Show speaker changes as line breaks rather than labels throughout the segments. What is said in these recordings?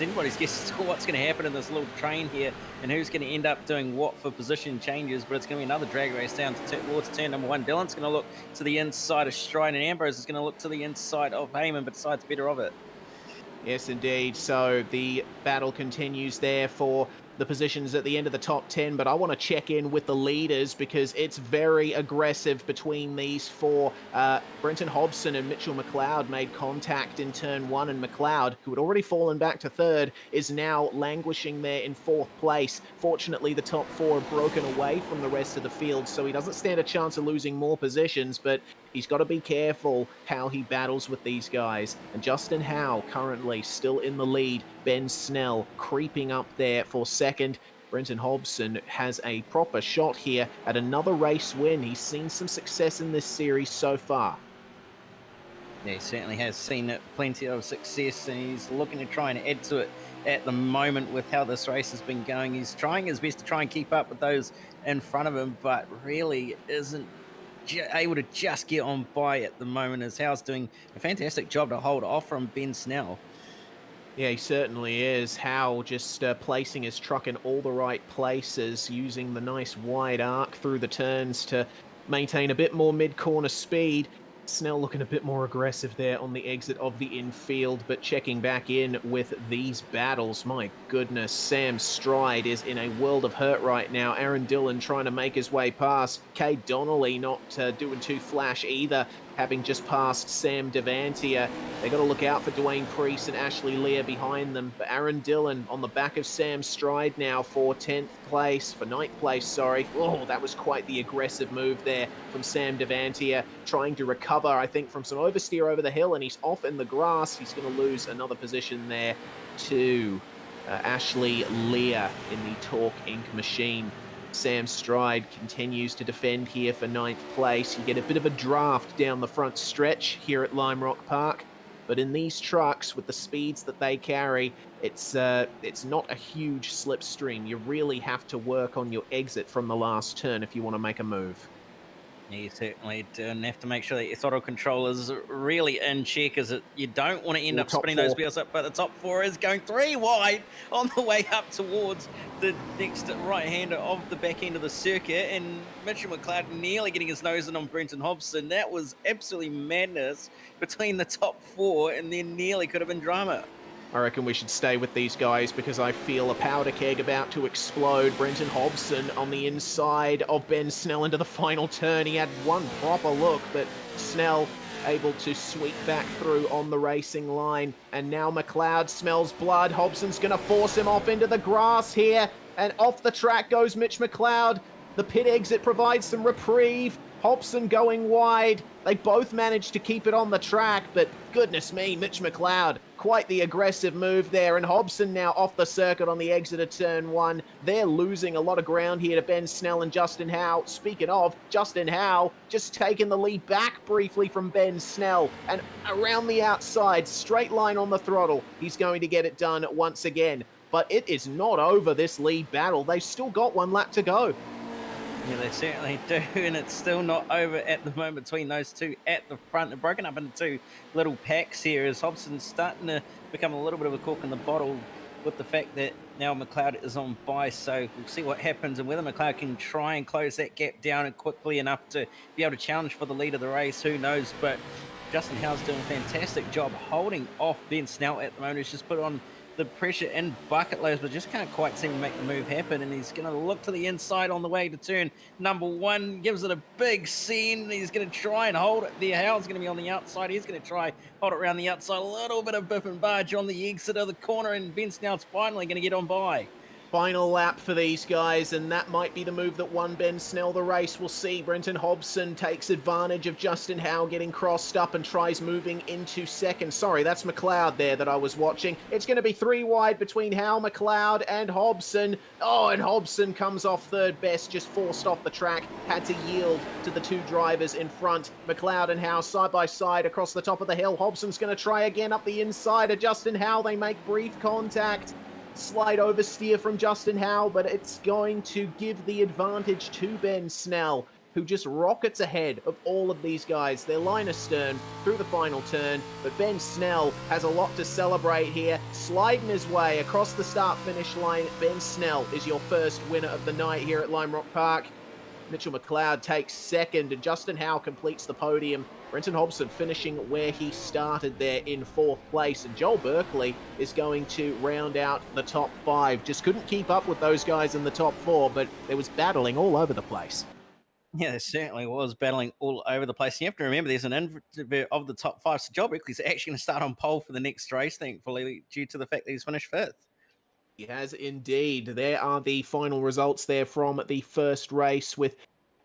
anybody's guess as to what's going to happen in this little train here and who's going to end up doing what for position changes. But it's going to be another drag race down towards turn number one. Dylan's going to look to the inside of Stride, and Ambrose is going to look to the inside of Heyman, but decides better of it.
Yes, indeed. So the battle continues there for the positions at the end of the top 10, but I want to check in with the leaders because it's very aggressive between these four. Brenton Hobson and Mitchell McLeod made contact in turn one, and McLeod, who had already fallen back to third, is now languishing there in fourth place. Fortunately, the top four have broken away from the rest of the field, so he doesn't stand a chance of losing more positions, but he's got to be careful how he battles with these guys. And Justin Howe currently still in the lead. Ben Snell creeping up there for second. Brenton Hobson has a proper shot here at another race win. He's seen some success in this series so far.
Yeah, he certainly has seen plenty of success, and he's looking to try and add to it at the moment with how this race has been going. He's trying his best to try and keep up with those in front of him, but really isn't able to just get on by at the moment, as Howe's doing a fantastic job to hold off from Ben Snell.
Yeah, he certainly is. Howe just placing his truck in all the right places, using the nice wide arc through the turns to maintain a bit more mid-corner speed. Snell looking a bit more aggressive there on the exit of the infield, but checking back in with these battles. My goodness, Sam Stride is in a world of hurt right now. Aaron Dillon trying to make his way past. Kay Donnelly not doing too flash either, having just passed Sam Devantier. They got to look out for Dwayne Priest and Ashley Lear behind them. But Aaron Dillon on the back of Sam Stride now for 10th place, for 9th place, sorry. Oh, that was quite the aggressive move there from Sam Devantier, trying to recover, I think, from some oversteer over the hill, and he's off in the grass. He's going to lose another position there to Ashley Lear in the Torque Inc. machine. Sam Stride continues to defend here for 9th place. You get a bit of a draft down the front stretch here at Lime Rock Park, but in these trucks, with the speeds that they carry, it's not a huge slipstream. You really have to work on your exit from the last turn if you want to make a move.
You certainly do, and have to make sure that your throttle control is really in check, as you don't want to end up spinning those wheels up. But the top four is going 3 wide on the way up towards the next right-hander of the back end of the circuit, and Mitchell McLeod nearly getting his nose in on Brenton Hobson. That was absolutely madness between the top four, and then nearly could have been drama.
I reckon we should stay with these guys because I feel a powder keg about to explode. Brenton Hobson on the inside of Ben Snell into the final turn. He had one proper look, but Snell able to sweep back through on the racing line. And now McLeod smells blood. Hobson's going to force him off into the grass here. And off the track goes Mitch McLeod. The pit exit provides some reprieve. Hobson going wide. They both managed to keep it on the track, but goodness me, Mitch McLeod, quite the aggressive move there. And Hobson now off the circuit on the exit of turn one. They're losing a lot of ground here to Ben Snell and Justin Howe. Speaking of, Justin Howe just taking the lead back briefly from Ben Snell, and around the outside, straight line on the throttle. He's going to get it done once again. But it is not over, this lead battle. They've still got 1 lap to go.
Yeah, they certainly do, and it's still not over at the moment between those two at the front. They're broken up into two little packs here, as Hobson's starting to become a little bit of a cork in the bottle with the fact that now McLeod is on by. So we'll see what happens and whether McLeod can try and close that gap down and quickly enough to be able to challenge for the lead of the race. Who knows? But Justin Howe's doing a fantastic job holding off Ben Snell at the moment. He's just put on the pressure in bucket loads, but just can't quite seem to make the move happen. And he's going to look to the inside on the way to turn number one, gives it a big send. He's going to try and hold it there. Howe's going to be on the outside. He's going to try hold it around the outside. A little bit of biff and barge on the exit of the corner, and Ben Snell's finally going to get on by.
Final lap for these guys, and that might be the move that won Ben Snell the race. We'll see. Brenton Hobson takes advantage of Justin Howe getting crossed up and tries moving into second. Sorry, that's McLeod there that I was watching. It's going to be 3 wide between Howe, McLeod, and Hobson. Oh, and Hobson comes off third best, just forced off the track, had to yield to the two drivers in front. McLeod and Howe side by side across the top of the hill. Hobson's going to try again up the inside of Justin Howe. They make brief contact. Slight oversteer from Justin Howe, but it's going to give the advantage to Ben Snell, who just rockets ahead of all of these guys. They're line astern through the final turn, but Ben Snell has a lot to celebrate here. Sliding his way across the start-finish line, Ben Snell is your first winner of the night here at Lime Rock Park. Mitchell McLeod takes second, and Justin Howe completes the podium. Brenton Hobson finishing where he started there in fourth place. And Joel Berkeley is going to round out the top five. Just couldn't keep up with those guys in the top four, but there was battling all over the place.
Yeah, there certainly was battling all over the place. You have to remember there's an invert of the top five. So Joel Berkeley's actually going to start on pole for the next race, thankfully, due to the fact that he's finished fifth.
He has indeed. There are the final results there from the first race, with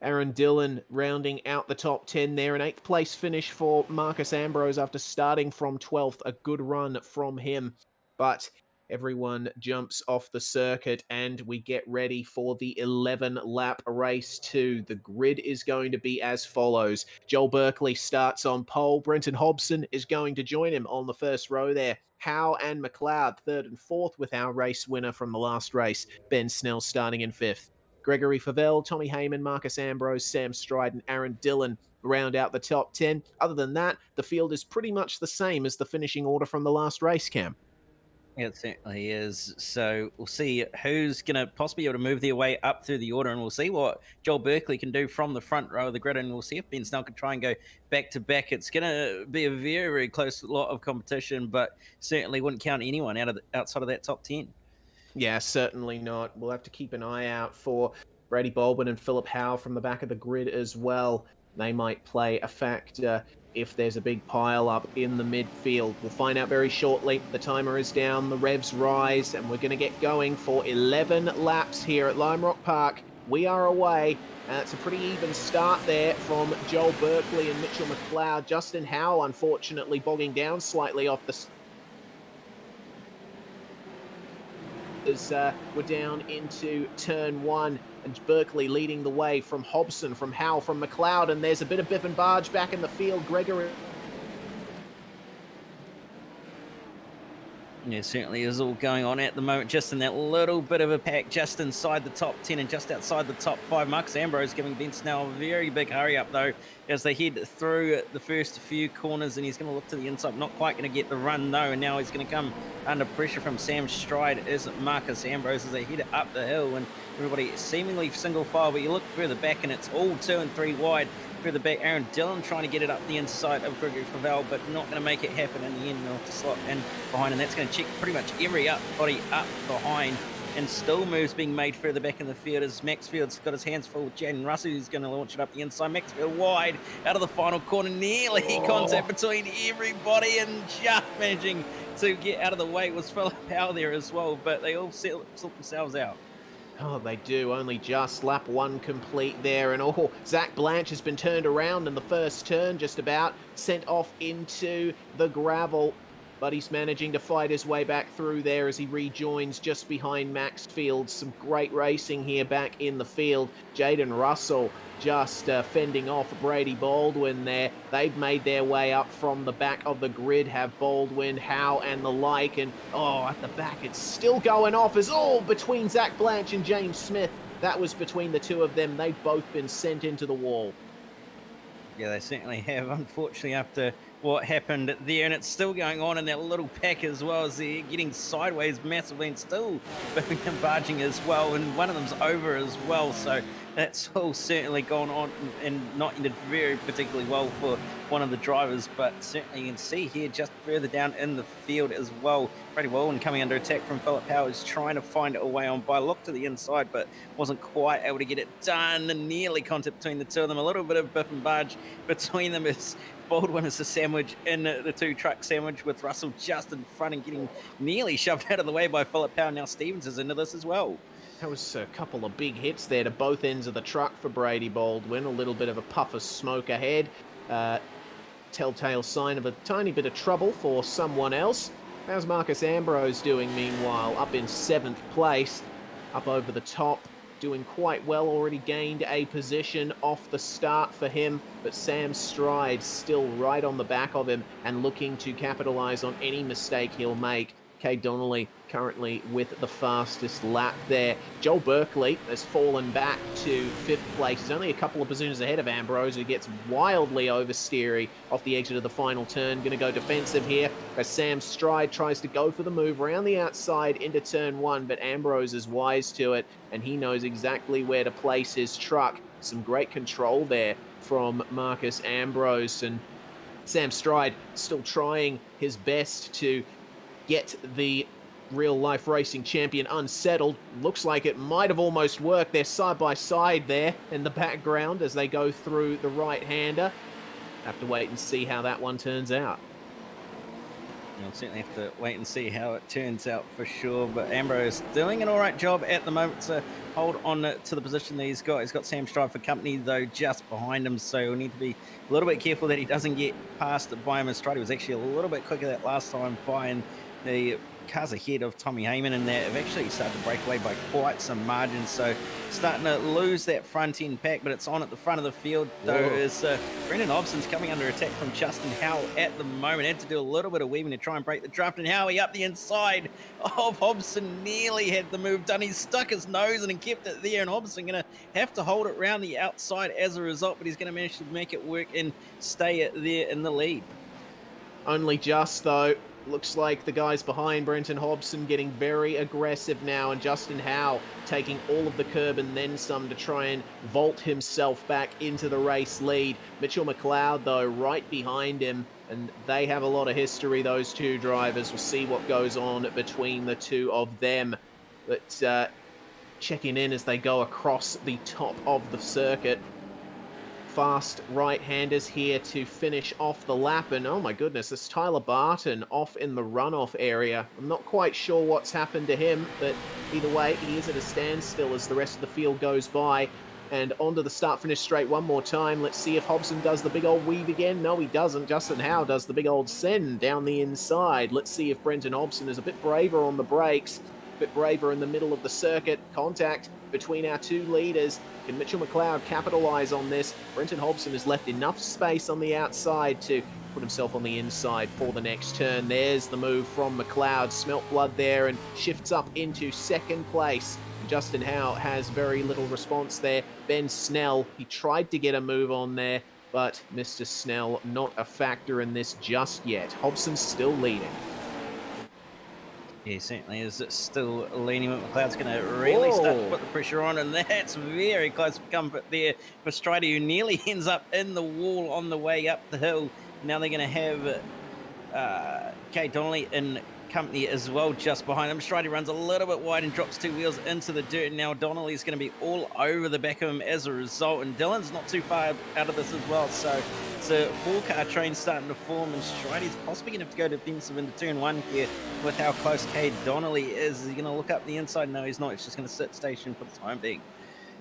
Aaron Dillon rounding out the top 10 there. An 8th place finish for Marcus Ambrose after starting from 12th. A good run from him. But everyone jumps off the circuit and we get ready for the 11-lap race 2. The grid is going to be as follows. Joel Berkeley starts on pole. Brenton Hobson is going to join him on the first row there. Howe and McLeod, 3rd and 4th, with our race winner from the last race, Ben Snell, starting in 5th. Gregory Favell, Tommy Heyman, Marcus Ambrose, Sam Stride, and Aaron Dillon round out the top 10. Other than that, the field is pretty much the same as the finishing order from the last race, Cam.
Yeah, it certainly is. So we'll see who's going to possibly be able to move their way up through the order, and we'll see what Joel Berkeley can do from the front row of the grid, and we'll see if Ben Snell can try and go back to back. It's going to be a very, very close lot of competition, but certainly wouldn't count anyone outside of that top 10.
Yeah, certainly not. We'll have to keep an eye out for Brady Baldwin and Philip Howe from the back of the grid as well. They might play a factor if there's a big pile up in the midfield. We'll find out very shortly. The timer is down, the revs rise, and we're going to get going for 11 laps here at Lime Rock Park. We are away. It's a pretty even start there from Joel Berkeley and Mitchell McLeod. Justin Howe, unfortunately, bogging down slightly off the as we're down into turn 1, and Berkeley leading the way from Hobson, from Howe, from McLeod, and there's a bit of biff and barge back in the field. Gregory.
Yeah, certainly is all going on at the moment, just in that little bit of a pack, just inside the top 10 and just outside the top 5. Marcus Ambrose giving Ben Snell a very big hurry up, though, as they head through the first few corners, and he's going to look to the inside. Not quite going to get the run, though, and now he's going to come under pressure from Sam Stride is Marcus Ambrose as they head up the hill, and everybody seemingly single file, but you look further back, and it's all 2 and 3 wide. Further back, Aaron Dillon trying to get it up the inside of Gregory Favell, but not going to make it happen in the end. They'll have to slot in behind, and that's going to check pretty much every body up behind. And still moves being made further back in the field as Maxfield's got his hands full with Jaden Russell, who's going to launch it up the inside. Maxfield wide out of the final corner, nearly contact between everybody, and just managing to get out of the way was Philip Howe there as well, but they all sort themselves out.
Oh, they do. Only just lap 1 complete there. And Zach Blanche has been turned around in the first turn, just about sent off into the gravel. But he's managing to fight his way back through there as he rejoins just behind Maxfield. Some great racing here back in the field. Jaden Russell just fending off Brady Baldwin there. They've made their way up from the back of the grid, have Baldwin, Howe, and the like. And, at the back, it's still going off as between Zach Blanche and James Smith. That was between the two of them. They've both been sent into the wall.
Yeah, they certainly have, unfortunately, after what happened there, and it's still going on in that little pack as well, as they're getting sideways massively and still biffing and barging as well, and one of them's over as well, so that's all certainly gone on and not ended very particularly well for one of the drivers, but certainly you can see here just further down in the field as well, Brady Baldwin coming under attack from Philip Howe is trying to find a way on by. Look to the inside, but wasn't quite able to get it done, and nearly contact between the two of them. A little bit of biff and barge between them as Baldwin is a sandwich in the 2-truck sandwich with Russell just in front and getting nearly shoved out of the way by Philip Howe. Now Stevens is into this as well.
That was a couple of big hits there to both ends of the truck for Brady Baldwin. A little bit of a puff of smoke ahead. Telltale sign of a tiny bit of trouble for someone else. How's Marcus Ambrose doing meanwhile? Up in 7th place, up over the top, doing quite well, already gained a position off the start for him, but Sam Stride still right on the back of him and looking to capitalize on any mistake he'll make. Cade Donnelly currently with the fastest lap there. Joel Berkeley has fallen back to 5th place. He's only a couple of positions ahead of Ambrose, who gets wildly oversteery off the exit of the final turn. Going to go defensive here as Sam Stride tries to go for the move around the outside into turn 1, but Ambrose is wise to it, and he knows exactly where to place his truck. Some great control there from Marcus Ambrose, and Sam Stride still trying his best to get the real-life racing champion unsettled. Looks like it might have almost worked. They're side by side there in the background as they go through the right-hander. Have to wait and see how that one turns out.
We'll certainly have to wait and see how it turns out for sure. But Ambrose doing an all right job at the moment to hold on to the position that he's got. He's got Sam Stride for company, though, just behind him. So we'll need to be a little bit careful that he doesn't get past by him. Stride was actually a little bit quicker that last time by, and the cars ahead of Tommy Heyman and that have actually started to break away by quite some margin. So starting to lose that front end pack, but it's on at the front of the field though. Is Brendan Hobson's coming under attack from Justin Howell at the moment. Had to do a little bit of weaving to try and break the draft, and Howie up the inside of Hobson, nearly had the move done. He stuck his nose in and kept it there, and Hobson going to have to hold it around the outside as a result, but he's going to manage to make it work and stay there in the lead.
Only just, though. Looks like the guys behind Brenton Hobson getting very aggressive now, and Justin Howe taking all of the curb and then some to try and vault himself back into the race lead. Mitchell McLeod, though, right behind him, and they have a lot of history, those two drivers. We'll see what goes on between the two of them. But checking in as they go across the top of the circuit. Fast right-handers here to finish off the lap, and oh my goodness, it's Tyler Barton off in the runoff area. I'm not quite sure what's happened to him, but either way, he is at a standstill as the rest of the field goes by. And onto the start-finish straight one more time. Let's see if Hobson does the big old weave again. No, he doesn't. Justin Howe does the big old send down the inside. Let's see if Brenton Hobson is a bit braver on the brakes, a bit braver in the middle of the circuit. Contact between our two leaders. Can Mitchell McLeod capitalize on this? Brenton Hobson has left enough space on the outside to put himself on the inside for the next turn. There's the move from McLeod. Smelt blood there and shifts up into second place. Justin Howe has very little response there. Ben Snell, he tried to get a move on there, but Mr. Snell not a factor in this just yet. Hobson's still leading.
Yeah, certainly is still leaning. McLeod's going to really start to put the pressure on, and that's very close for comfort there for Strider, who nearly ends up in the wall on the way up the hill. Now they're going to have Cade Donnelly in company as well just behind him. Strider runs a little bit wide and drops two wheels into the dirt, and now Donnelly's going to be all over the back of him as a result, and Dylan's not too far out of this as well. So it's a four-car train starting to form, and Strider's possibly going to have to go defensive into turn one here with how close Cade Donnelly is. Is he going to look up the inside? No, he's not. He's just going to sit station for the time being.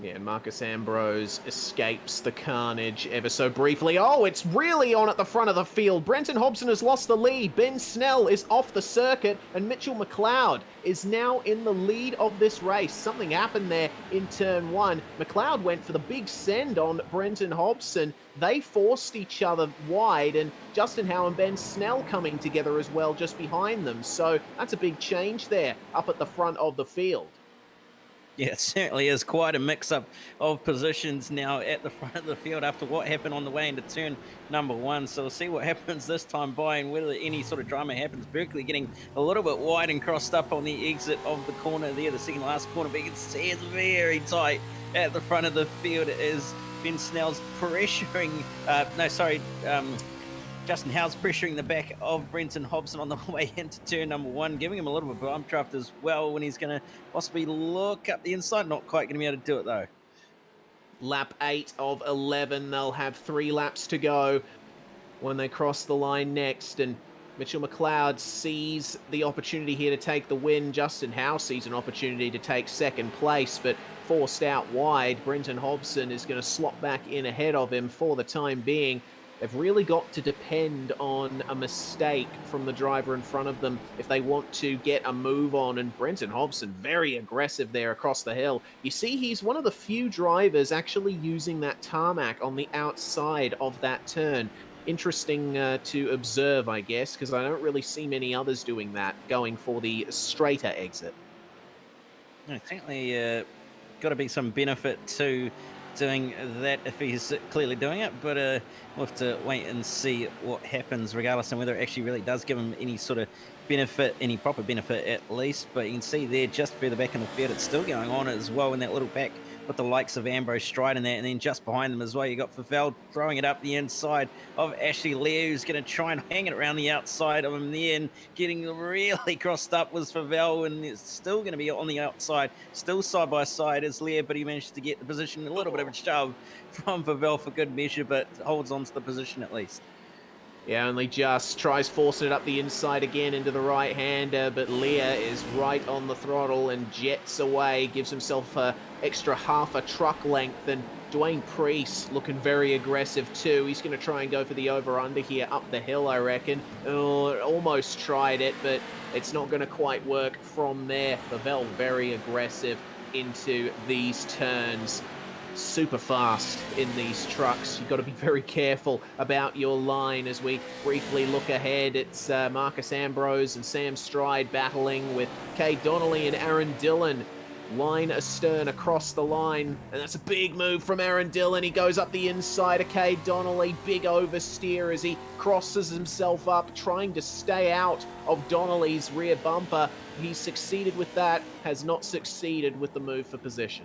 Yeah, Marcus Ambrose escapes the carnage ever so briefly. Oh, it's really on at the front of the field. Brenton Hobson has lost the lead. Ben Snell is off the circuit, and Mitchell McLeod is now in the lead of this race. Something happened there in turn one. McLeod went for the big send on Brenton Hobson. They forced each other wide, and Justin Howe and Ben Snell coming together as well just behind them. So that's a big change there up at the front of the field.
Yeah, it certainly is quite a mix-up of positions now at the front of the field after what happened on the way into turn number one. So we'll see what happens this time by and whether any sort of drama happens. Berkeley getting a little bit wide and crossed up on the exit of the corner there, the second last corner, but you can see it's very tight at the front of the field as Ben Snell's pressuring, Justin Howe's pressuring the back of Brenton Hobson on the way into turn number one, giving him a little bit of bump draft as well when he's going to possibly look up the inside. Not quite going to be able to do it, though.
Lap 8 of 11. They'll have 3 laps to go when they cross the line next, and Mitchell McLeod sees the opportunity here to take the win. Justin Howe sees an opportunity to take second place, but forced out wide. Brenton Hobson is going to slot back in ahead of him for the time being. They've really got to depend on a mistake from the driver in front of them if they want to get a move on. And Brenton Hobson, very aggressive there across the hill. You see, he's one of the few drivers actually using that tarmac on the outside of that turn. interesting to observe, I guess, because I don't really see many others doing that, going for the straighter exit.
Certainly got to be some benefit to doing that if he's clearly doing it, but we'll have to wait and see what happens regardless and whether it actually really does give him any sort of benefit, any proper benefit at least. But you can see there just further back in the field, it's still going on as well in that little pack with the likes of Ambrose Stride in that, and then just behind them as well, you got Favell throwing it up the inside of Ashley Lear, who's going to try and hang it around the outside of him there, and getting really crossed up was Favell, and it's still going to be on the outside, still side by side as Lear, but he managed to get the position, a little bit of a shove from Favell for good measure, but holds on to the position at least.
Yeah, only just tries forcing it up the inside again into the right-hander, but Lear is right on the throttle and jets away, gives himself an extra half a truck length, and Dwayne Priest looking very aggressive too. He's going to try and go for the over-under here up the hill, I reckon. Oh, almost tried it, but it's not going to quite work from there. Favell very aggressive into these turns. Super fast in these trucks. You've got to be very careful about your line. As we briefly look ahead, it's Marcus Ambrose and Sam Stride battling with Kay Donnelly and Aaron Dillon. Line astern across the line, and that's a big move from Aaron Dillon. He goes up the inside of Kay Donnelly. Big oversteer as he crosses himself up, trying to stay out of Donnelly's rear bumper. He's succeeded with that, has not succeeded with the move for position.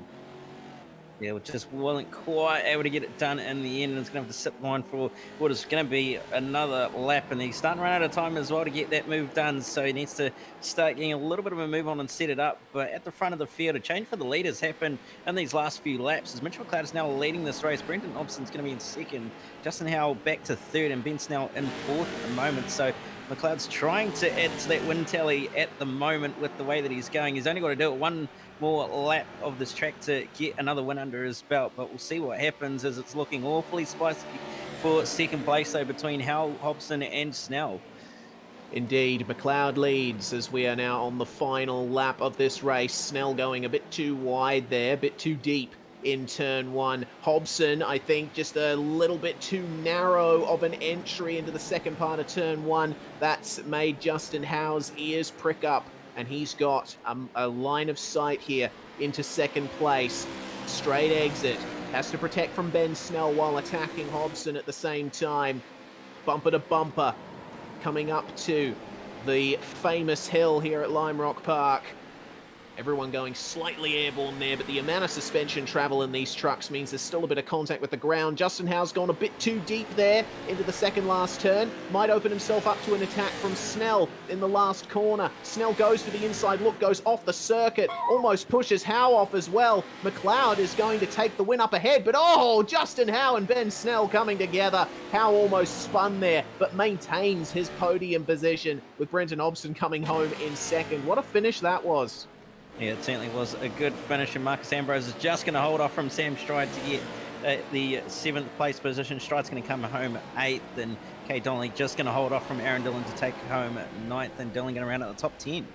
Yeah, we just wasn't quite able to get it done in the end, and it's going to have to sit line for what is going to be another lap, and he's starting to run out of time as well to get that move done, so he needs to start getting a little bit of a move on and set it up. But at the front of the field, a change for the leaders happened in these last few laps, as Mitchell McLeod is now leading this race. Brendan Hobson's going to be in second, Justin Howell back to third, and Ben Snell in fourth at the moment, so McLeod's trying to add to that win tally at the moment with the way that he's going. He's only got to do it one more lap of this track to get another win under his belt, but we'll see what happens, as it's looking awfully spicy for second place though between Howell, Hobson and Snell.
Indeed, McLeod leads as we are now on the final lap of this race. Snell going a bit too wide there, a bit too deep in turn one. Hobson, I think, just a little bit too narrow of an entry into the second part of turn one. That's made Justin Howe's ears prick up, and he's got a line of sight here into second place. Straight exit. Has to protect from Ben Snell while attacking Hobson at the same time. Bumper to bumper. Coming up to the famous hill here at Lime Rock Park. Everyone going slightly airborne there, but the amount of suspension travel in these trucks means there's still a bit of contact with the ground. Justin Howe's gone a bit too deep there into the second last turn. Might open himself up to an attack from Snell in the last corner. Snell goes for the inside look, goes off the circuit, almost pushes Howe off as well. McLeod is going to take the win up ahead, but oh, Justin Howe and Ben Snell coming together. Howe almost spun there, but maintains his podium position with Brenton Hobson coming home in second. What a finish that was.
Yeah, it certainly was a good finish, and Marcus Ambrose is just going to hold off from Sam Stride to get the seventh place position. Stride's going to come home eighth, and Kay Donnelly just going to hold off from Aaron Dillon to take home ninth, and Dillon going to round out the top 10.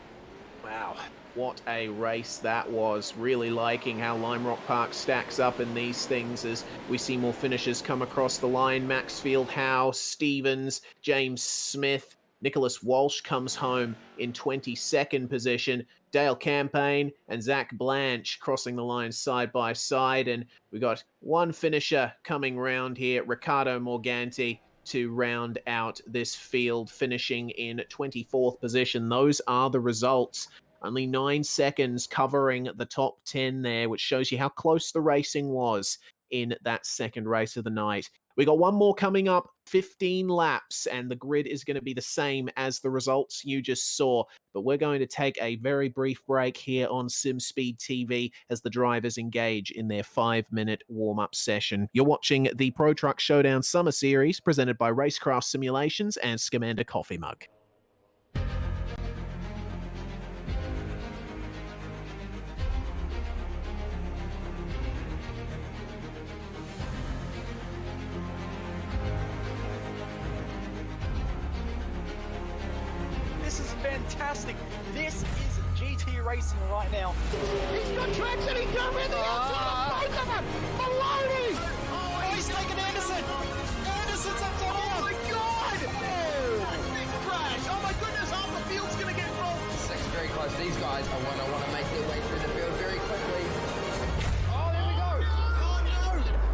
Wow, what a race that was. Really liking how Lime Rock Park stacks up in these things as we see more finishers come across the line. Maxfield, Howe, Stevens, James Smith, Nicholas Walsh comes home in 22nd position. Dale Campaign and Zach Blanche crossing the line side by side. And we got one finisher coming round here, Riccardo Morganti, to round out this field, finishing in 24th position. Those are the results. Only 9 seconds covering the top 10 there, which shows you how close the racing was in that second race of the night. We got one more coming up, 15 laps, and the grid is going to be the same as the results you just saw. But we're going to take a very brief break here on SimSpeed TV as the drivers engage in their 5-minute warm-up session. You're watching the Pro Truck Showdown Summer Series presented by Racecraft Simulations and Scamander Coffee Mug.
This is fantastic. This is GT racing right now.
He's got traction. He's going with the outside. Both of them. Maloney.
Oh, he's taken Anderson. Anderson's up to all.
guys I want to make their way through the field very quickly.
Oh, there we go. Oh, no.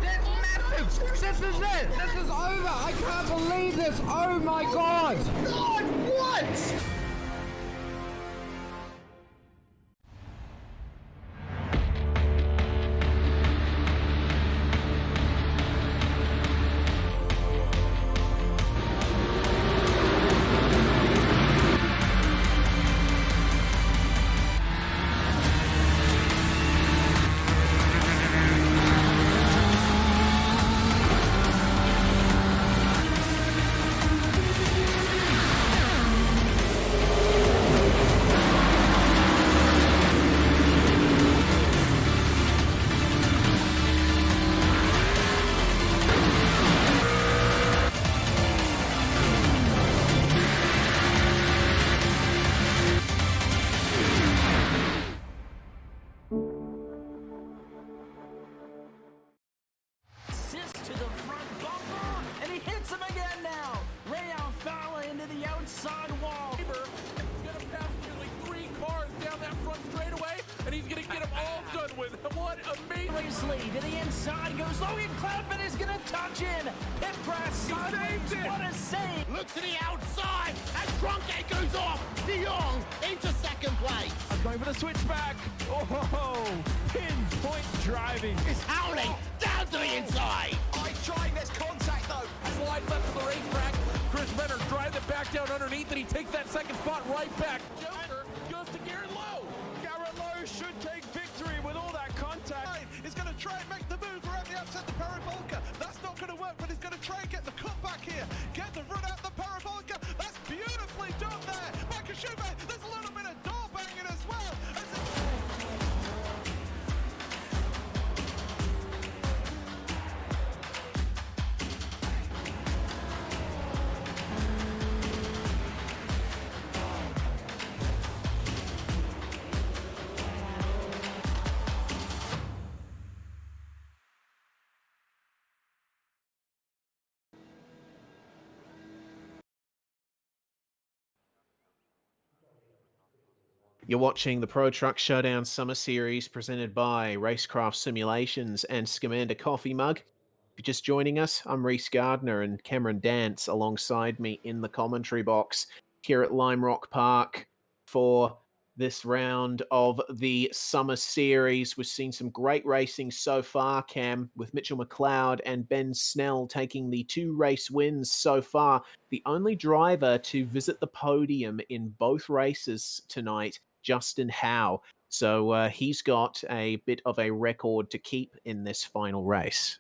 That's massive. This is it. This is over. I can't believe this. Oh, my God. God, what?
Assist to the front bumper, and he hits him again now. Ray Alfala into the outside wall.
He's gonna pass nearly 3 cars down that front straightaway, and he's gonna get them all done with. What amazing!
Racely to the inside goes Logan Clapton is gonna touch in. Pit press sideways. What a save!
Look to the outside. And Trunkett goes off. De Jong into second place.
I'm going for the switchback. Oh, pinpoint driving.
It's howling down to the inside.
I tried this contact though.
Slide left of the racetrack. Chris Benner drives it back down underneath, and he takes that second spot right back. Joker goes to Garrett Lowe.
Garrett Lowe should take victory with all that contact.
He's going to try and make the move around the outside the Parabolka. That's not going to work, but he's going to try and get the cut back here. Get the run out the Parabolka. That's beautifully done there. Michael Schumacher, there's a little bit of door banging as well.
You're watching the Pro Truck Showdown Summer Series presented by Racecraft Simulations and Scamander Coffee Mug. If you're just joining us, I'm Reese Gardner and Cameron Dance alongside me in the commentary box here at Lime Rock Park for this round of the Summer Series. We've seen some great racing so far, Cam, with Mitchell McLeod and Ben Snell taking the 2 race wins so far. The only driver to visit the podium in both races tonight, Justin Howe. So he's got a bit of a record to keep in this final race.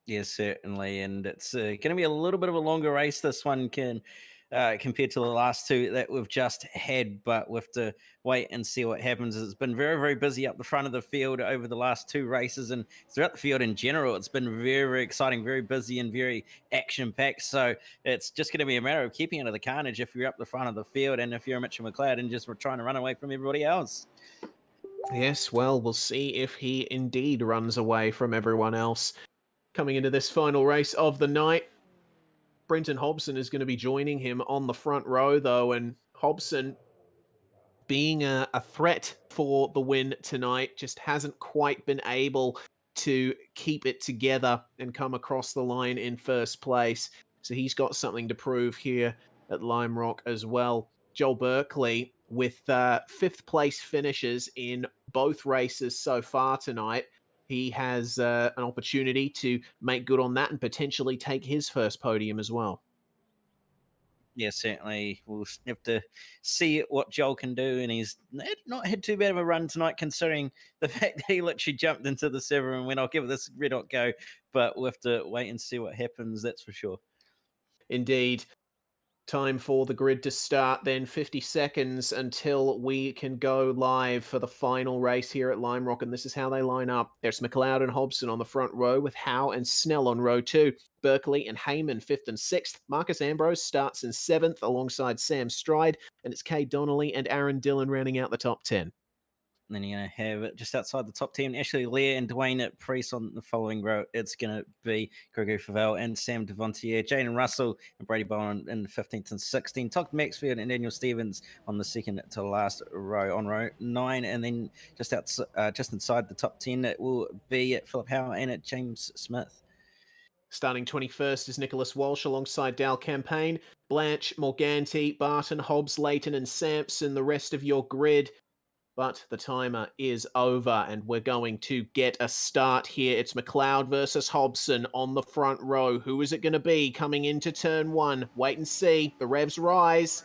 Yes, certainly. And it's going to be a little bit of a longer race, this one, compared to the last 2 that we've just had. But we have to wait and see what happens. It's been very, very busy up the front of the field over the last 2 races. And throughout the field in general, it's been very, very exciting, very busy and very action-packed. So it's just going to be a matter of keeping out of the carnage if you're up the front of the field and if you're Mitchell McLeod and just trying to run away from everybody else.
Yes, well, we'll see if he indeed runs away from everyone else. Coming into this final race of the night, Brenton Hobson is going to be joining him on the front row, though, and Hobson, being a threat for the win tonight, just hasn't quite been able to keep it together and come across the line in first place. So he's got something to prove here at Lime Rock as well. Joel Berkeley, with 5th place finishes in both races so far tonight, he has an opportunity to make good on that and potentially take his first podium as well.
Yeah, certainly. We'll have to see what Joel can do. And he's not had too bad of a run tonight, considering the fact that he literally jumped into the server and went, I'll give this red hot go. But we'll have to wait and see what happens, that's for sure.
Indeed. Time for the grid to start then. 50 seconds until we can go live for the final race here at Lime Rock, and this is how they line up. There's McLeod and Hobson on the front row, with Howe and Snell on row 2. Berkeley and Heyman 5th and 6th. Marcus Ambrose starts in 7th alongside Sam Stride, and it's Kay Donnelly and Aaron Dillon rounding out the top 10.
And then you're going to have it just outside the top 10. Ashley Lear and Dwayne at Priest on the following row. It's going to be Gregory Favell and Sam Devontier, Jaden Russell and Brady Bowen in the 15th and 16th. Todd Maxfield and Daniel Stevens on the second to last row on row 9. And then just inside the top 10, it will be at Philip Howe and at James Smith.
Starting 21st is Nicholas Walsh alongside Dale Campaign, Blanche, Morganti, Barton, Hobbs, Leighton and Sampson, the rest of your grid. But the timer is over and we're going to get a start here. It's McLeod versus Hobson on the front row. Who is it going to be coming into turn 1? Wait and see. The revs rise.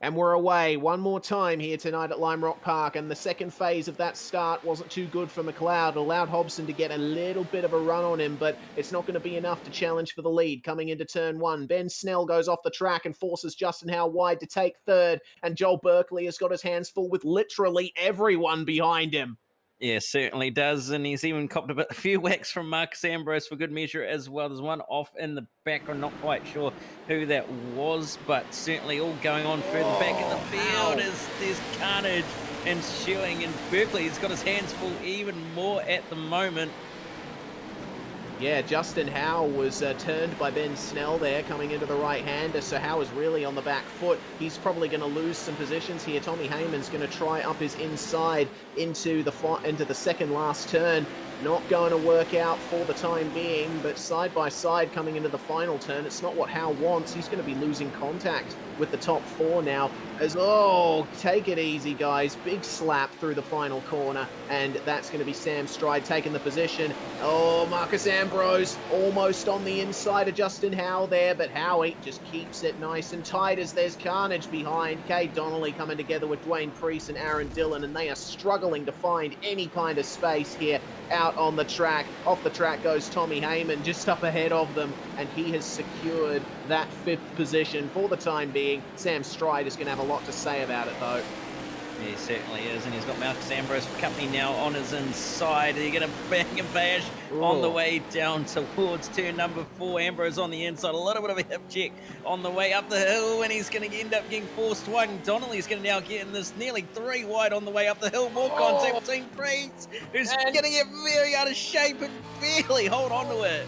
And we're away one more time here tonight at Lime Rock Park, and the second phase of that start wasn't too good for McLeod. It allowed Hobson to get a little bit of a run on him, but it's not going to be enough to challenge for the lead. Coming into turn 1, Ben Snell goes off the track and forces Justin Howe wide to take third, and Joel Berkeley has got his hands full with literally everyone behind him.
Yeah, certainly does. And he's even copped a few whacks from Marcus Ambrose for good measure as well. There's one off in the back. I'm not quite sure who that was, but certainly all going on further back in the field as there's carnage ensuing. And Berkeley has got his hands full even more at the moment.
Yeah, Justin Howe was turned by Ben Snell there coming into the right-hander, so Howe is really on the back foot. He's probably going to lose some positions here. Tommy Heyman's going to try up his inside into the second last turn. Not going to work out for the time being, but side by side coming into the final turn, it's not what Howe wants. He's going to be losing contact with the top 4 now. Take it easy, guys. Big slap through the final corner, and that's going to be Sam Stride taking the position. Marcus Ambrose almost on the inside of Justin Howe there, but Howie just keeps it nice and tight as there's carnage behind. Kay Donnelly coming together with Dwayne Priest and Aaron Dillon, and they are struggling to find any kind of space here out on the track. Off the track goes Tommy Heyman just up ahead of them, and he has secured that 5th position for the time being. Sam Stride is going to have a lot to say about it though.
Yeah, he certainly is, and he's got Marcus Ambrose for company now on his inside. They're going to bang and bash on the way down towards turn number 4. Ambrose on the inside, a little bit of a hip check on the way up the hill, and he's going to end up getting forced wide. And Donnelly's going to now get in this nearly 3 wide on the way up the hill. More contact between Priest, who's going to get very out of shape and barely hold on to it.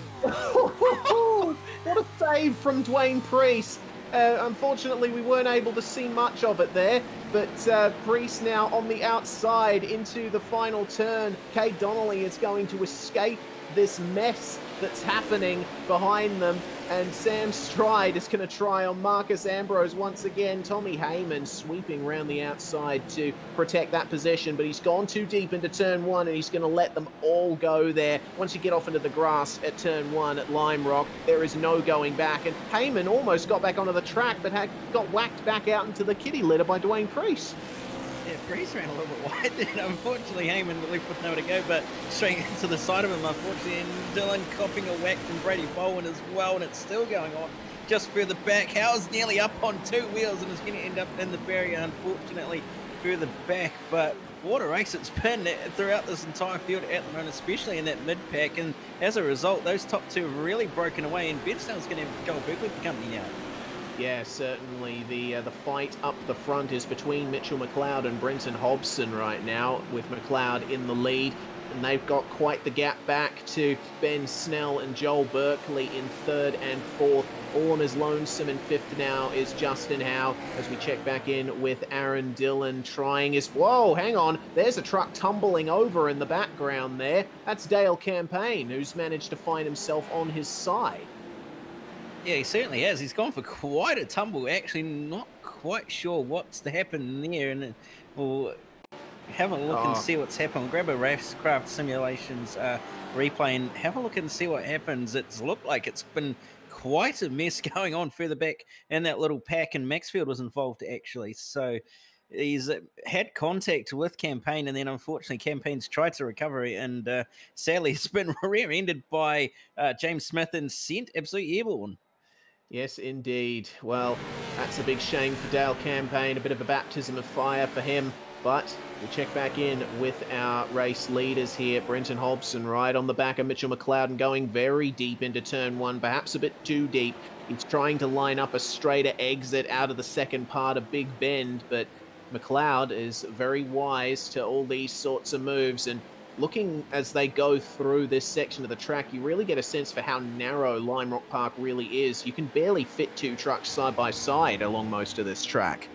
What a save from Dwayne Priest. Unfortunately, we weren't able to see much of it there, but Priest now on the outside into the final turn. Kay Donnelly is going to escape this mess that's happening behind them, and Sam Stride is going to try on Marcus Ambrose once again. Tommy Heyman sweeping around the outside to protect that position, but he's gone too deep into turn 1, and he's going to let them all go there. Once you get off into the grass at turn 1 at Lime Rock, there is no going back, and Heyman almost got back onto the track, but got whacked back out into the kitty litter by Dwayne Priest.
Yeah, Priest ran a little bit wide there. Unfortunately, Heyman left with nowhere to go, but straight into the side of him, unfortunately. And Dylan copping a whack from Brady Bowen as well, and it's still going on just further back. Howe's nearly up on 2 wheels and is going to end up in the barrier, unfortunately, further back. But what a race it's been throughout this entire field at the moment, especially in that mid-pack. And as a result, those top 2 have really broken away, and Bedstone's going to have Joel Berkeley for company now.
Yeah, certainly the fight up the front is between Mitchell McLeod and Brenton Hobson right now, with McLeod in the lead. And they've got quite the gap back to Ben Snell and Joel Berkeley in 3rd and 4th. All on his lonesome in 5th now is Justin Howe, as we check back in with Aaron Dillon trying his... Whoa, hang on. There's a truck tumbling over in the background there. That's Dale Campaign, who's managed to find himself on his side.
Yeah, he certainly has. He's gone for quite a tumble. Actually, not quite sure what's to happen there. And we'll have a look and see what's happened. We'll grab a Racecraft Simulations replay and have a look and see what happens. It's looked like it's been quite a mess going on further back in that little pack, and Maxfield was involved actually. So he's had contact with Campaign, and then unfortunately Campaign's tried to recover it, and sadly it's been rear-ended by James Smith and sent absolutely airborne.
Yes, indeed. Well, that's a big shame for Dale Campaign, a bit of a baptism of fire for him. But we'll check back in with our race leaders here. Brenton Hobson right on the back of Mitchell McLeod and going very deep into turn 1, perhaps a bit too deep. He's trying to line up a straighter exit out of the second part of Big Bend, but McLeod is very wise to all these sorts of moves, and looking as they go through this section of the track, you really get a sense for how narrow Lime Rock Park really is. You can barely fit 2 trucks side by side along most of this track.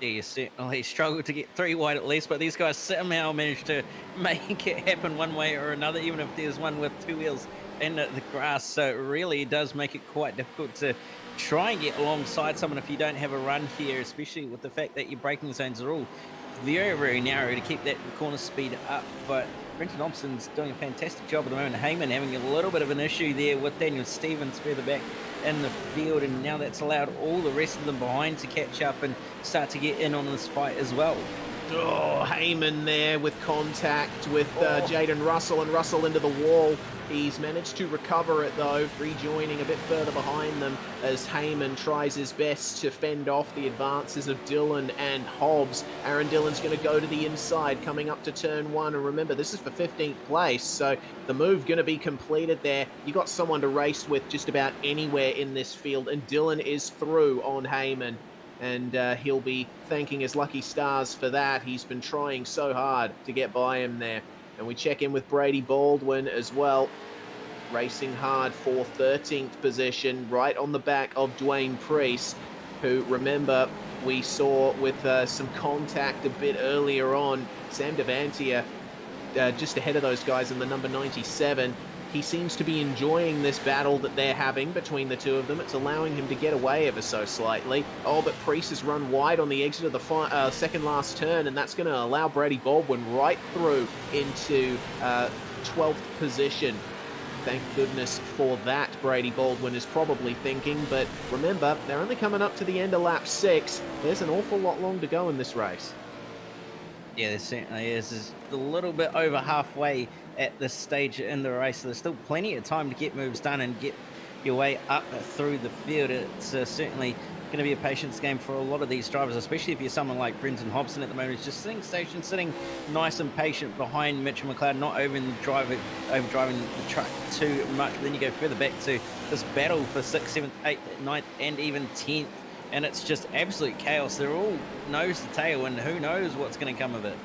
Yeah, you certainly struggled to get 3 wide at least, but these guys somehow managed to make it happen one way or another, even if there's one with 2 wheels in the grass. So it really does make it quite difficult to try and get alongside someone if you don't have a run here, especially with the fact that your braking zones are all very, very narrow to keep that corner speed up. But Brenton Hobson's doing a fantastic job at the moment. Heyman having a little bit of an issue there with Daniel Stevens further back in the field, and now that's allowed all the rest of them behind to catch up and start to get in on this fight as well.
Oh, Heyman there with contact with Jaden Russell, and Russell into the wall. He's managed to recover it though, rejoining a bit further behind them as Heyman tries his best to fend off the advances of Dillon and Hobbs. Aaron Dillon's going to go to the inside coming up to turn 1, and remember this is for 15th place, so the move going to be completed there. You got someone to race with just about anywhere in this field, and Dillon is through on Heyman. And he'll be thanking his lucky stars for that. He's been trying so hard to get by him there. And we check in with Brady Baldwin as well, racing hard for 13th position, right on the back of Dwayne Priest, who, remember, we saw with some contact a bit earlier on. Sam Devantier just ahead of those guys in the number 97. He seems to be enjoying this battle that they're having between the two of them. It's allowing him to get away ever so slightly. Oh, but Priest has run wide on the exit of the second last turn, and that's going to allow Brady Baldwin right through into 12th position. Thank goodness for that, Brady Baldwin is probably thinking. But remember, they're only coming up to the end of lap 6. There's an awful lot long to go in this race.
Yeah, there certainly is. There's a little bit over halfway at this stage in the race. So there's still plenty of time to get moves done and get your way up through the field. It's certainly going to be a patience game for a lot of these drivers, especially if you're someone like Brenton Hobson at the moment, who's just sitting nice and patient behind Mitchell McLeod, not overdriving the truck too much. But then you go further back to this battle for 6th, 7th, 8th, 9th, and even 10th. And it's just absolute chaos. They're all nose to tail, and who knows what's going to come of it.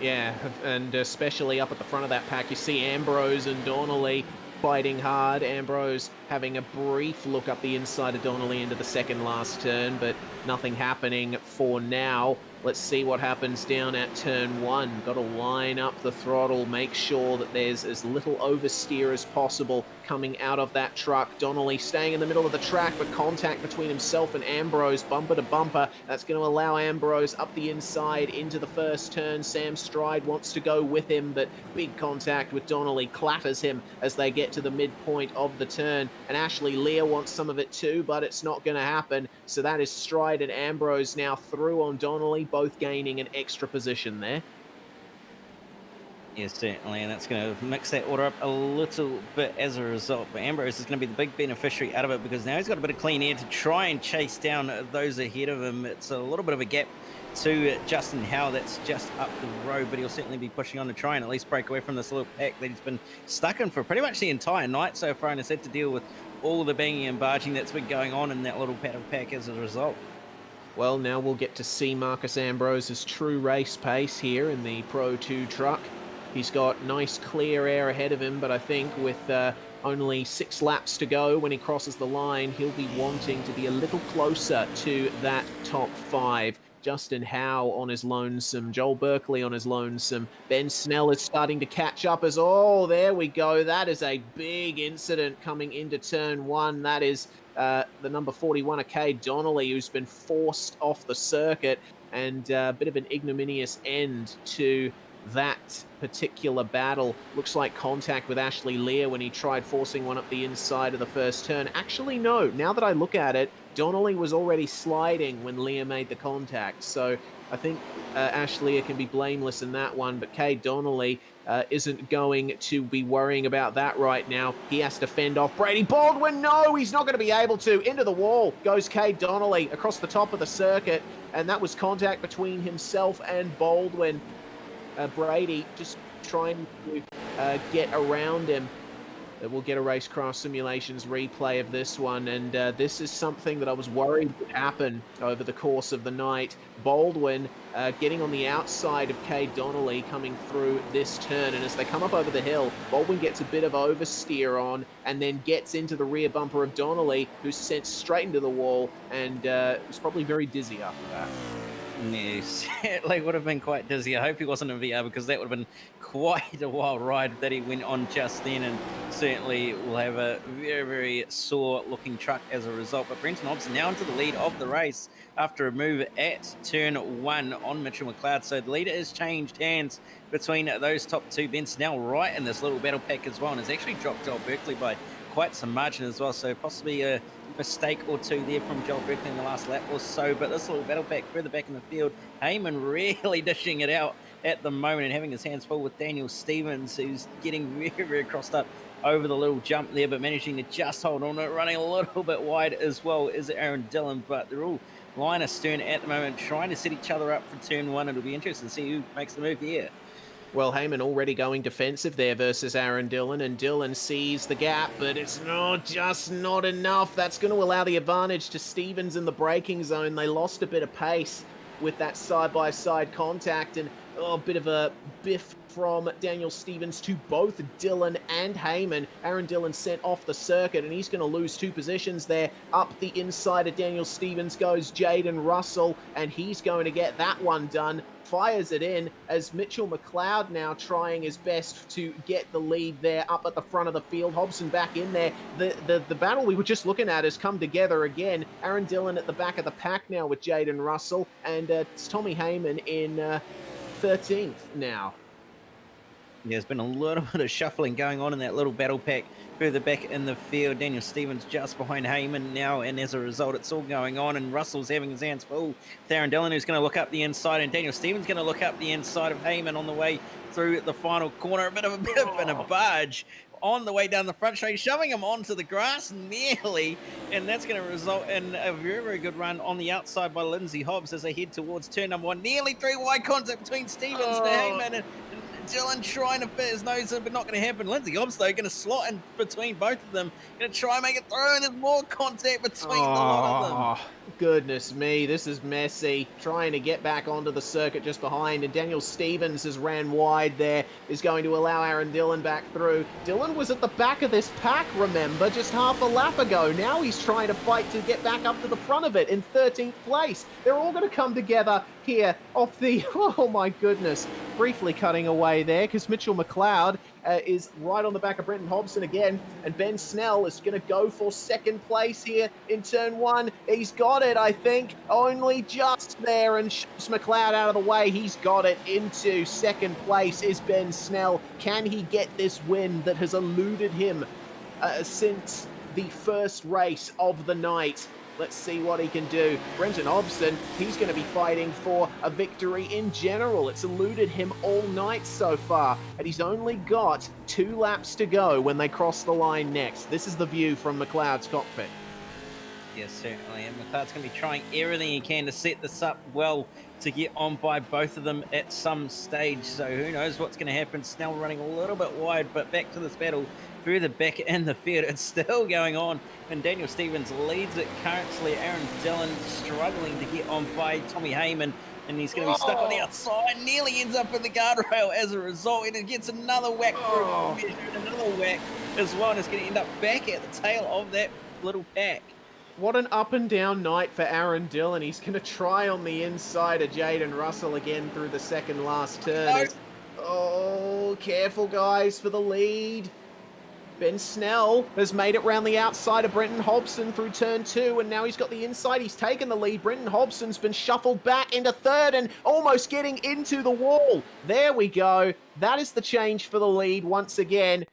Yeah, and especially up at the front of that pack, you see Ambrose and Donnelly fighting hard. Ambrose having a brief look up the inside of Donnelly into the second last turn, but nothing happening for now. Let's see what happens down at turn 1. Got to line up the throttle, make sure that there's as little oversteer as possible coming out of that truck. Donnelly staying in the middle of the track, but contact between himself and Ambrose, bumper to bumper. That's going to allow Ambrose up the inside into the first turn. Sam Stride wants to go with him, but big contact with Donnelly clatters him as they get to the midpoint of the turn. And Ashley Lear wants some of it too, but it's not going to happen. So that is Stride and Ambrose now through on Donnelly, both gaining an extra position there.
Yes, certainly, and that's going to mix that order up a little bit as a result. But Ambrose is going to be the big beneficiary out of it, because now he's got a bit of clean air to try and chase down those ahead of him. It's a little bit of a gap to Justin Howe that's just up the road, but he'll certainly be pushing on to try and at least break away from this little pack that he's been stuck in for pretty much the entire night so far, and has had to deal with all the banging and barging that's been going on in that little paddle pack as a result.
Well, now we'll get to see Marcus Ambrose's true race pace here in the Pro 2 truck. He's got nice clear air ahead of him, but I think with only 6 laps to go when he crosses the line, he'll be wanting to be a little closer to that top 5. Justin Howe on his lonesome, Joel Berkeley on his lonesome, Ben Snell is starting to catch up as, oh, there we go. That is a big incident coming into turn 1. That is the number 41, Cade Donnelly, who's been forced off the circuit, and a bit of an ignominious end to that particular battle. Looks like contact with Ashley Lear when he tried forcing one up the inside of the first turn. Actually, no. Now that I look at it, Donnelly was already sliding when Lear made the contact. So I think Ashley can be blameless in that one, but Cade Donnelly isn't going to be worrying about that right now. He has to fend off Brady Baldwin. No, he's not going to be able to. Into the wall goes Cade Donnelly across the top of the circuit, and that was contact between himself and Baldwin. Brady just trying to get around him. that we'll get a Racecraft Simulations replay of this one, and this is something that I was worried would happen over the course of the night. Baldwin getting on the outside of Cade Donnelly coming through this turn, and as they come up over the hill, Baldwin gets a bit of oversteer on and then gets into the rear bumper of Donnelly, who's sent straight into the wall, and was probably very dizzy after that.
Yeah, certainly would have been quite dizzy. I hope he wasn't in VR because that would have been quite a wild ride that he went on just then, and certainly will have a very, very sore looking truck as a result. But Brenton Hobson now into the lead of the race after a move at turn 1 on Mitchell McLeod. So the leader has changed hands between those top two. Ben's now right in this little battle pack as well, and has actually dropped Joel Berkeley by quite some margin as well. So possibly a mistake or two there from Joel Berkeley in the last lap or so, but this little battle pack further back in the field, Heyman really dishing it out at the moment and having his hands full with Daniel Stevens, who's getting very, very crossed up over the little jump there, but managing to just hold on, running a little bit wide as well as Aaron Dillon, but they're all line astern at the moment, trying to set each other up for turn 1. It'll be interesting to see who makes the move here.
Well, Heyman already going defensive there versus Aaron Dillon, and Dillon sees the gap, but it's just not enough. That's going to allow the advantage to Stevens in the braking zone. They lost a bit of pace with that side-by-side contact, and a bit of a biff from Daniel Stevens to both Dillon and Heyman. Aaron Dillon sent off the circuit, and he's going to lose 2 positions there. Up the inside of Daniel Stevens goes Jaden Russell, and he's going to get that one done. Fires it in as Mitchell McLeod now trying his best to get the lead there up at the front of the field. Hobson back in there. The battle we were just looking at has come together again. Aaron Dillon at the back of the pack now with Jaden Russell, and it's Tommy Heyman in 13th now.
Yeah, there's been a little bit of shuffling going on in that little battle pack further back in the field. Daniel Stevens just behind Heyman now, and as a result, it's all going on, and Russell's having his hands full with Aaron Dillon, who's going to look up the inside, and Daniel Stevens going to look up the inside of Heyman on the way through the final corner. A bit of a bit and a barge on the way down the front straight, shoving him onto the grass nearly, and that's going to result in a very, very good run on the outside by Lindsay Hobbs as they head towards turn number 1. Nearly 3 wide contact between Stevens and Heyman, and Dillon trying to fit his nose in, but not going to happen. Lindsay Hobbs, though, going to slot in between both of them, going to try and make it through, and there's more contact between the lot of them.
Goodness me, this is messy. Trying to get back onto the circuit just behind, and Daniel Stevens has ran wide there, is going to allow Aaron Dillon back through. Dillon was at the back of this pack, remember, just half a lap ago. Now he's trying to fight to get back up to the front of it in 13th place. They're all going to come together here off the, oh my goodness, briefly cutting away there because Mitchell McLeod is right on the back of Brenton Hobson again, and Ben Snell is going to go for 2nd place here in turn 1. He's got it, I think, only just there, and shoves McLeod out of the way. He's got it into 2nd place is Ben Snell. Can he get this win that has eluded him since the first race of the night? Let's see what he can do. Brenton Hobson, he's going to be fighting for a victory in general. It's eluded him all night so far, and he's only got 2 laps to go when they cross the line next. This is the view from McLeod's cockpit.
Yes, certainly, and McLeod's going to be trying everything he can to set this up well to get on by both of them at some stage, so who knows what's going to happen. Snell running a little bit wide, but back to this battle further back in the field. It's still going on, and Daniel Stevens leads it currently. Aaron Dillon struggling to get on by Tommy Heyman, and he's going to be stuck on the outside. Nearly ends up in the guardrail as a result, and it gets another whack for another whack as well, and it's going to end up back at the tail of that little pack.
What an up and down night for Aaron Dillon. He's going to try on the inside of Jaden Russell again through the second last turn. Oh, careful guys for the lead. Ben Snell has made it round the outside of Brenton Hobson through turn 2, and now he's got the inside. He's taken the lead. Brenton Hobson's been shuffled back into 3rd and almost getting into the wall. There we go. That is the change for the lead once again.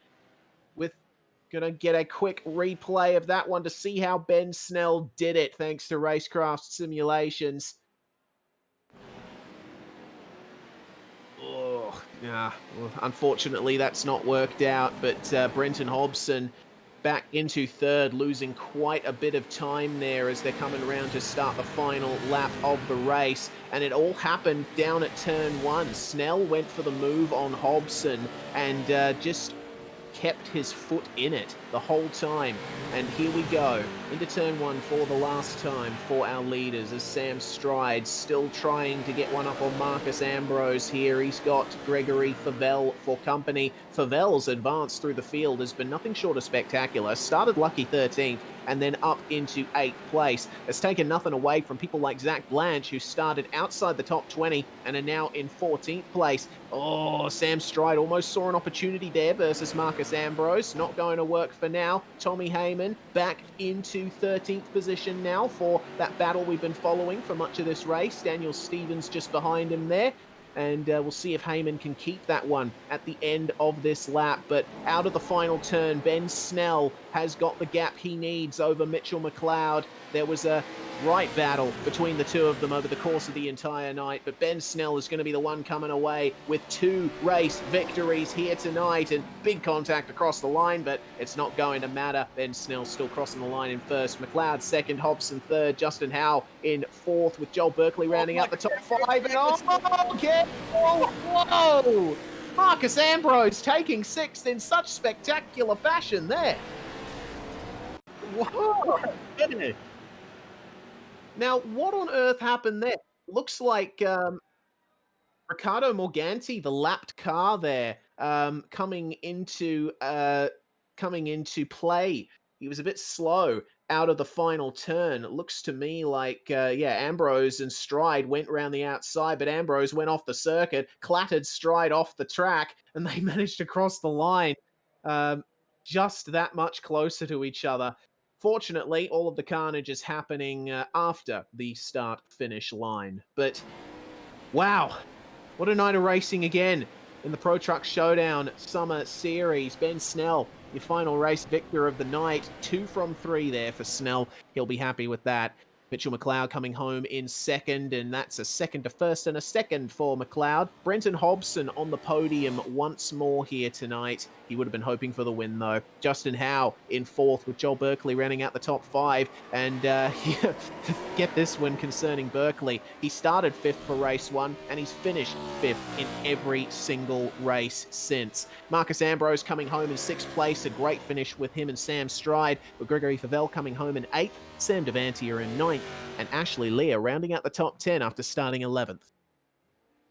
Gonna get a quick replay of that one to see how Ben Snell did it, thanks to Racecraft Simulations. Oh, yeah. Well, unfortunately, that's not worked out, but Brenton Hobson back into 3rd, losing quite a bit of time there as they're coming around to start the final lap of the race. And it all happened down at turn 1. Snell went for the move on Hobson and just kept his foot in it the whole time. And here we go, into turn one for the last time for our leaders, as Sam Stride still trying to get one up on Marcus Ambrose here. He's got Gregory Favell for company. Favell's advance through the field has been nothing short of spectacular. Started lucky 13th, and then up into 8th place. It's taken nothing away from people like Zach Blanche, who started outside the top 20 and are now in 14th place. Oh, Sam Stride almost saw an opportunity there versus Marcus Ambrose. Not going to work for now. Tommy Heyman back into 13th position now for that battle we've been following for much of this race. Daniel Stevens just behind him there. And we'll see if Heyman can keep that one at the end of this lap. But out of the final turn, Ben Snell has got the gap he needs over Mitchell McLeod. There was a right battle between the two of them over the course of the entire night, but Ben Snell is going to be the one coming away with 2 race victories here tonight, and big contact across the line, but it's not going to matter. Ben Snell still crossing the line in first, McLeod second, Hobson third, Justin Howe in fourth, with Joel Berkeley rounding out the top 5, and whoa! Marcus Ambrose taking 6th in such spectacular fashion there. Whoa! Now, what on earth happened there? Looks like Riccardo Morganti, the lapped car there, coming into play. He was a bit slow out of the final turn. It looks to me like, Ambrose and Stride went around the outside, but Ambrose went off the circuit, clattered Stride off the track, and they managed to cross the line just that much closer to each other. Fortunately, all of the carnage is happening after the start-finish line. But, wow, what a night of racing again in the Pro Truck Showdown Summer Series. Ben Snell, your final race victor of the night. 2 from 3 there for Snell. He'll be happy with that. Mitchell McLeod coming home in second, and that's a second to first and a second for McLeod. Brenton Hobson on the podium once more here tonight. He would have been hoping for the win, though. Justin Howe in fourth, with Joel Berkeley rounding out the top 5. And get this one concerning Berkeley. He started 5th for race 1, and he's finished 5th in every single race since. Marcus Ambrose coming home in 6th place, a great finish with him and Sam Stride, with Gregory Favell coming home in 8th, Sam Devantier in 9th, and Ashley Lear rounding out the top 10 after starting 11th.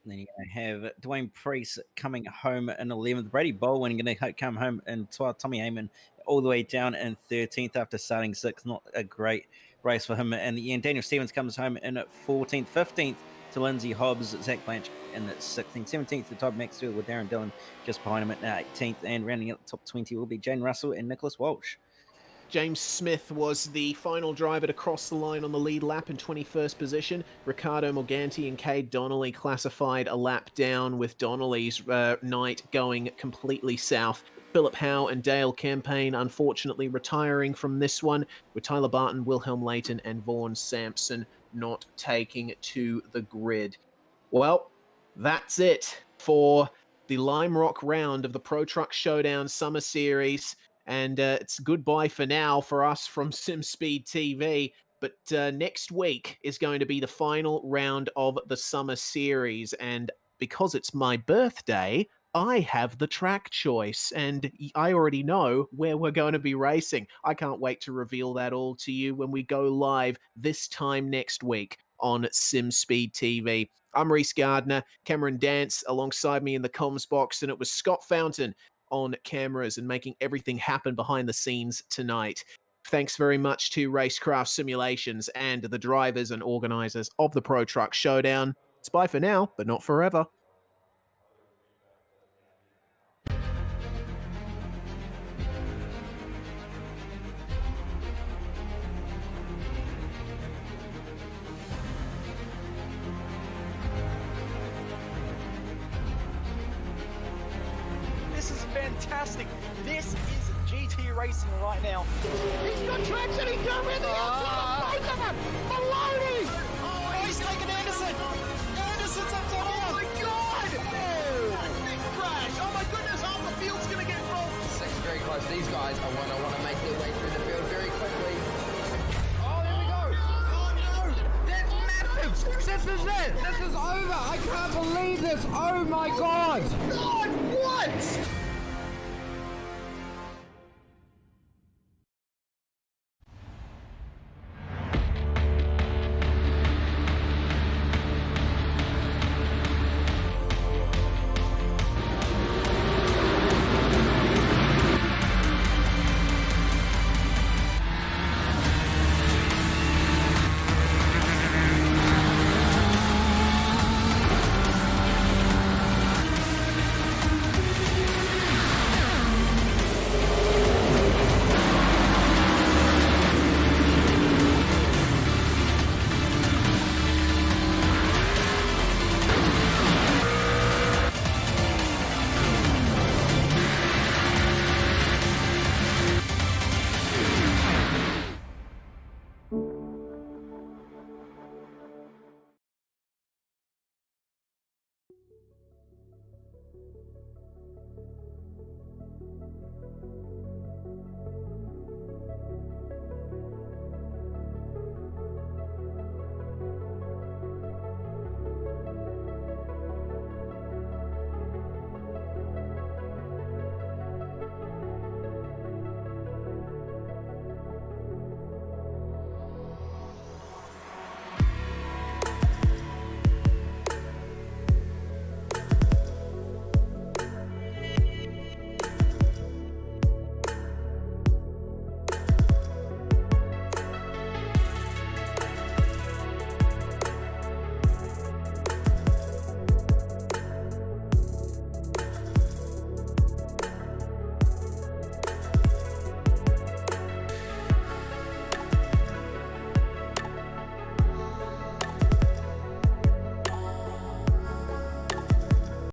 And then you're going to have Dwayne Priest coming home in 11th. Brady Baldwin going to come home in 12th. Tommy Heyman all the way down in 13th after starting 6th. Not a great race for him. And Daniel Stevens comes home in at 14th. 15th to Lindsay Hobbs. Zach Blanche in at 16th. 17th to Todd Maxfield, with Darren Dillon just behind him at 18th. And rounding out the top 20 will be Jane Russell and Nicholas Walsh.
James Smith was the final driver to cross the line on the lead lap in 21st position. Riccardo Morganti and Cade Donnelly classified a lap down, with Donnelly's night going completely south. Philip Howe and Dale Campaign unfortunately retiring from this one, with Tyler Barton, Wilhelm Layton and Vaughan Sampson not taking to the grid. Well, that's it for the Lime Rock round of the Pro Truck Showdown Summer Series. And it's goodbye for now for us from SimSpeed TV. But next week is going to be the final round of the Summer Series. And because it's my birthday, I have the track choice. And I already know where we're going to be racing. I can't wait to reveal that all to you when we go live this time next week on SimSpeed TV. I'm Reese Gardner, Cameron Dance alongside me in the comms box, and it was Scott Fountain on cameras and making everything happen behind the scenes tonight. Thanks very much to Racecraft Simulations and the drivers and organizers of the Pro Truck Showdown. It's bye for now, but not forever.
This is fantastic. This is GT racing right now.
He's got traction, he's going with the outside, both of them! Maloney!
Oh, he's taking Anderson. Anderson's up to here.
Oh my god! Oh, big crash! Oh my goodness, half the field's gonna get rolled!
Six very close. These guys are want to make their way through the field very quickly.
Oh, there we go! Oh no! That's massive! This is it! This is over! I can't believe this! Oh my god! God, what?